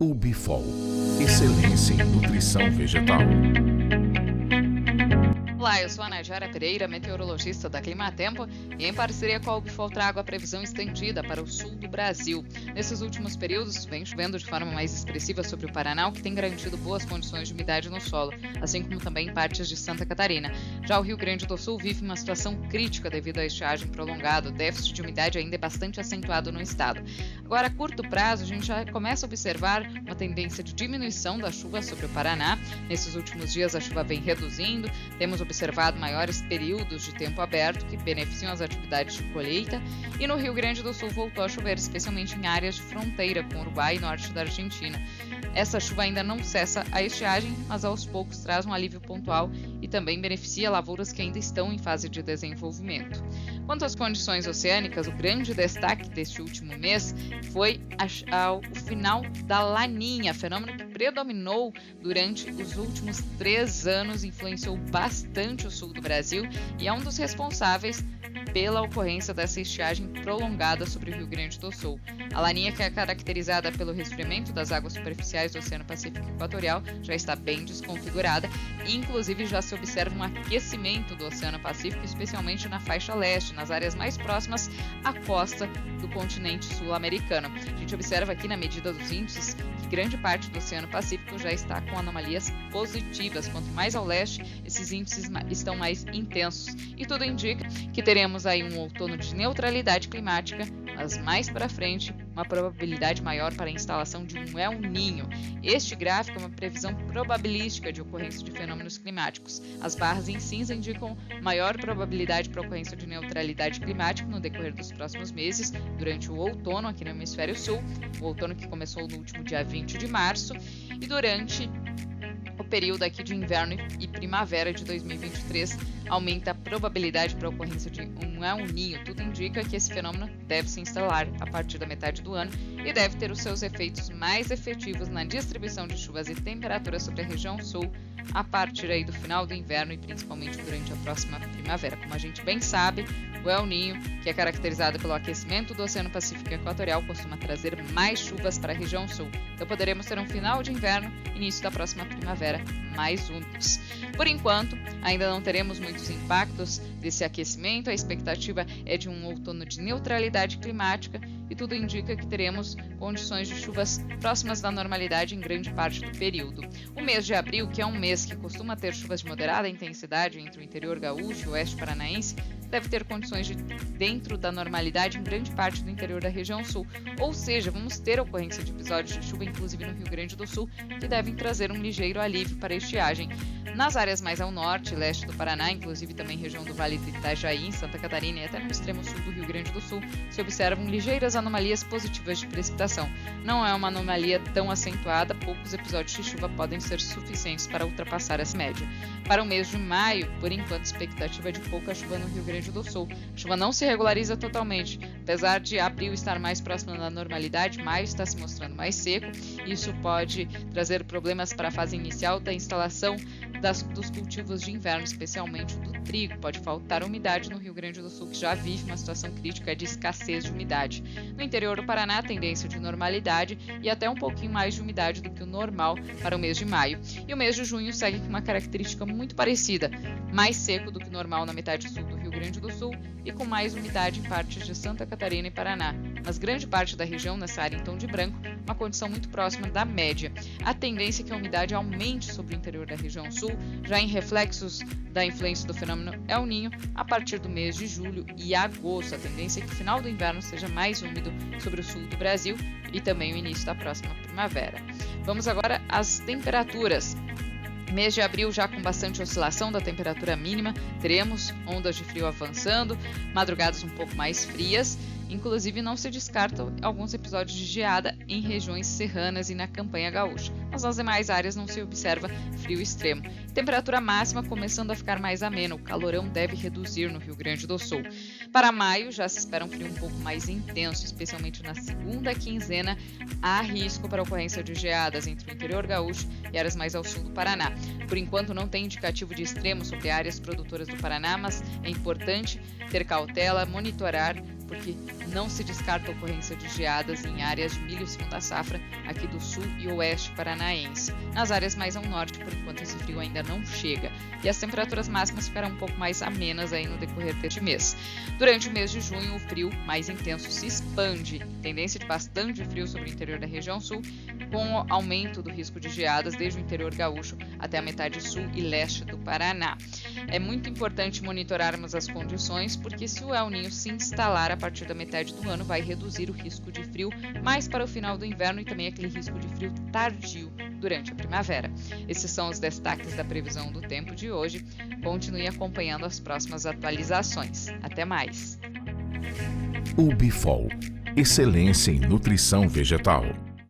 O Bifol, excelência em nutrição vegetal. Olá, eu sou a Najara Pereira, meteorologista da Climatempo, e em parceria com a Ubifol trago a previsão estendida para o sul do Brasil. Nesses últimos períodos, vem chovendo de forma mais expressiva sobre o Paraná, o que tem garantido boas condições de umidade no solo, assim como também em partes de Santa Catarina. Já o Rio Grande do Sul vive uma situação crítica devido à estiagem prolongada, o déficit de umidade ainda é bastante acentuado no estado. Agora, a curto prazo, a gente já começa a observar uma tendência de diminuição da chuva sobre o Paraná. Nesses últimos dias, a chuva vem reduzindo, temos observado maiores períodos de tempo aberto que beneficiam as atividades de colheita, e no Rio Grande do Sul voltou a chover, especialmente em áreas de fronteira com o Uruguai e norte da Argentina. Essa chuva ainda não cessa a estiagem, mas aos poucos traz um alívio pontual e também beneficia lavouras que ainda estão em fase de desenvolvimento. Quanto às condições oceânicas, o grande destaque deste último mês foi o final da Laninha, fenômeno que predominou durante os últimos 3 anos, influenciou bastante o sul do Brasil e é um dos responsáveis pela ocorrência dessa estiagem prolongada sobre o Rio Grande do Sul. A Laninha, que é caracterizada pelo resfriamento das águas superficiais do Oceano Pacífico Equatorial, já está bem desconfigurada e inclusive já se observa um aquecimento do Oceano Pacífico, especialmente na faixa leste, nas áreas mais próximas à costa do continente sul-americano. A gente observa aqui na medida dos índices que grande parte do Oceano Pacífico já está com anomalias positivas. Quanto mais ao leste, esses índices estão mais intensos e tudo indica que teremos aí um outono de neutralidade climática, mas mais para frente uma probabilidade maior para a instalação de um El Niño. Este gráfico é uma previsão probabilística de ocorrência de fenômenos climáticos. As barras em cinza indicam maior probabilidade para a ocorrência de neutralidade climática no decorrer dos próximos meses, durante o outono aqui no hemisfério sul, o outono que começou no último dia 20 de março, e durante o período aqui de inverno e primavera de 2023, aumenta a probabilidade para a ocorrência de um El Niño. Tudo indica que esse fenômeno deve se instalar a partir da metade do ano e deve ter os seus efeitos mais efetivos na distribuição de chuvas e temperaturas sobre a região sul a partir aí do final do inverno e principalmente durante a próxima primavera. Como a gente bem sabe, o El Niño, que é caracterizado pelo aquecimento do Oceano Pacífico Equatorial, costuma trazer mais chuvas para a região sul. Então poderemos ter um final de inverno e início da próxima primavera mais úmidos. Por enquanto, ainda não teremos muitos impactos desse aquecimento, a expectativa é de um outono de neutralidade climática e tudo indica que teremos condições de chuvas próximas da normalidade em grande parte do período. O mês de abril, que é um mês que costuma ter chuvas de moderada intensidade entre o interior gaúcho e o oeste paranaense, deve ter condições de dentro da normalidade em grande parte do interior da região sul, ou seja, vamos ter ocorrência de episódios de chuva inclusive no Rio Grande do Sul, que devem trazer um ligeiro alívio para a estiagem. Nas áreas mais ao norte e leste do Paraná, inclusive também região do Vale do Itajaí, em Santa Catarina e até no extremo sul do Rio Grande do Sul, se observam ligeiras anomalias positivas de precipitação. Não é uma anomalia tão acentuada, poucos episódios de chuva podem ser suficientes para ultrapassar essa média. Para o mês de maio, por enquanto, expectativa de pouca chuva no Rio Grande do Sul. A chuva não se regulariza totalmente. Apesar de abril estar mais próximo da normalidade, maio está se mostrando mais seco. Isso pode trazer problemas para a fase inicial da instalação dos cultivos de inverno, especialmente do trigo. Pode faltar umidade no Rio Grande do Sul, que já vive uma situação crítica de escassez de umidade. No interior do Paraná, tendência de normalidade e até um pouquinho mais de umidade do que o normal para o mês de maio. E o mês de junho segue com uma característica muito parecida, mais seco do que o normal na metade sul do Rio Grande do Sul e com mais umidade em partes de Santa Catarina e Paraná. Mas grande parte da região, nessa área em tom de branco, uma condição muito próxima da média. A tendência é que a umidade aumente sobre o interior da região sul, já em reflexos da influência do fenômeno El Niño, a partir do mês de julho e agosto. A tendência é que o final do inverno seja mais úmido sobre o sul do Brasil e também o início da próxima primavera. Vamos agora às temperaturas. Mês de abril já com bastante oscilação da temperatura mínima, teremos ondas de frio avançando, madrugadas um pouco mais frias, inclusive não se descartam alguns episódios de geada em regiões serranas e na campanha gaúcha, mas nas demais áreas não se observa frio extremo. Temperatura máxima começando a ficar mais amena, o calorão deve reduzir no Rio Grande do Sul. Para maio já se espera um frio um pouco mais intenso, especialmente na segunda quinzena, há risco para a ocorrência de geadas entre o interior gaúcho e áreas mais ao sul do Paraná. Por enquanto não tem indicativo de extremo sobre áreas produtoras do Paraná, mas é importante ter cautela, monitorar porque não se descarta a ocorrência de geadas em áreas de milho segunda safra aqui do sul e oeste paranaense. Nas áreas mais ao norte, por enquanto, esse frio ainda não chega. E as temperaturas máximas ficarão um pouco mais amenas aí no decorrer deste mês. Durante o mês de junho, o frio mais intenso se expande. Tendência de bastante frio sobre o interior da região sul, com o aumento do risco de geadas desde o interior gaúcho até a metade sul e leste do Paraná. É muito importante monitorarmos as condições, porque se o El Niño se instalar a partir da metade do ano, vai reduzir o risco de frio mais para o final do inverno e também aquele risco de frio tardio durante a primavera. Esses são os destaques da previsão do tempo de hoje. Continue acompanhando as próximas atualizações. Até mais! UbiFol, excelência em nutrição vegetal.